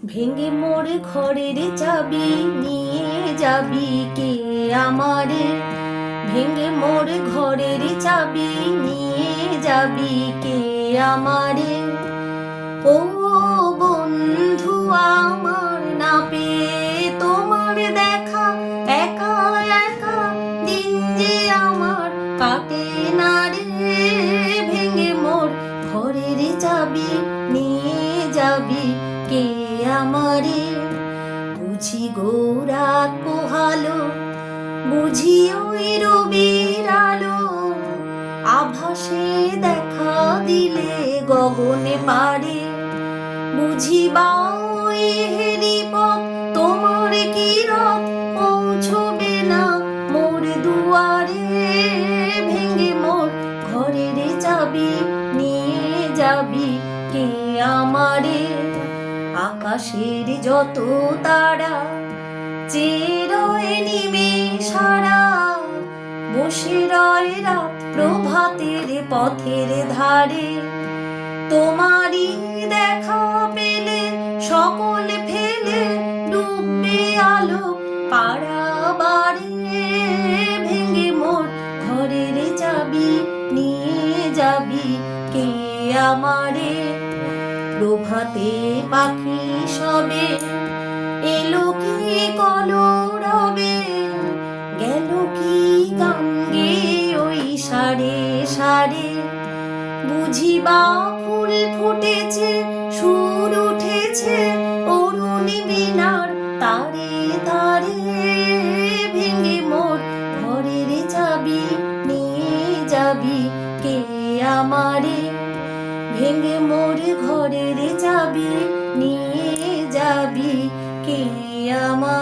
ভেঙে মোর ঘরের চাবি নিয়ে যাবি কে আমারে? ভেঙে মোর ঘরের চাবি নিয়ে যাবি কে আমারে? ও বন্ধু আমার, না পেয়ে তোমার দেখা, একা একা দিন যে আমার কাটে না রে। ভেঙে মোর ঘরের চাবি নিয়ে যাবি কে আমারে? বুঝি গৌরাত পোহালো, বুঝি ওই রবির আলো, আভাসে দেখা দিলে গগনে পারে। বুঝি বা ওই হেলিপথ তোমার কিরণ পৌঁছবে না মোর দুয়ারে। ভেঙে মোর ঘরের চাবি নিয়ে যাবি কে আমারে? আকাশের যত তারা চেয়ে রয় নিমেষারা, বসে রয় রাত প্রভাতের পথের ধারে। তোমারই দেখা পেলে সকল ফেলে ডুববে আলো পারাবারে। ভেঙে মোর ঘরের চাবি নিয়ে যাবি কে আমারে? প্রভাতে পাখি সবে এলো কি কলরবে, গেল কি গান গেয়ে ওই সারে সারে। বুঝিবা ফুল ফুটেছে, সুর উঠেছে অরুণী বীণার তারে তারে। ভেঙে মোর ঘরের চাবি নিয়ে যাবি কে আমারে? ভেঙে মোর ঘরের চাবি নিয়ে যাবি কে আমার?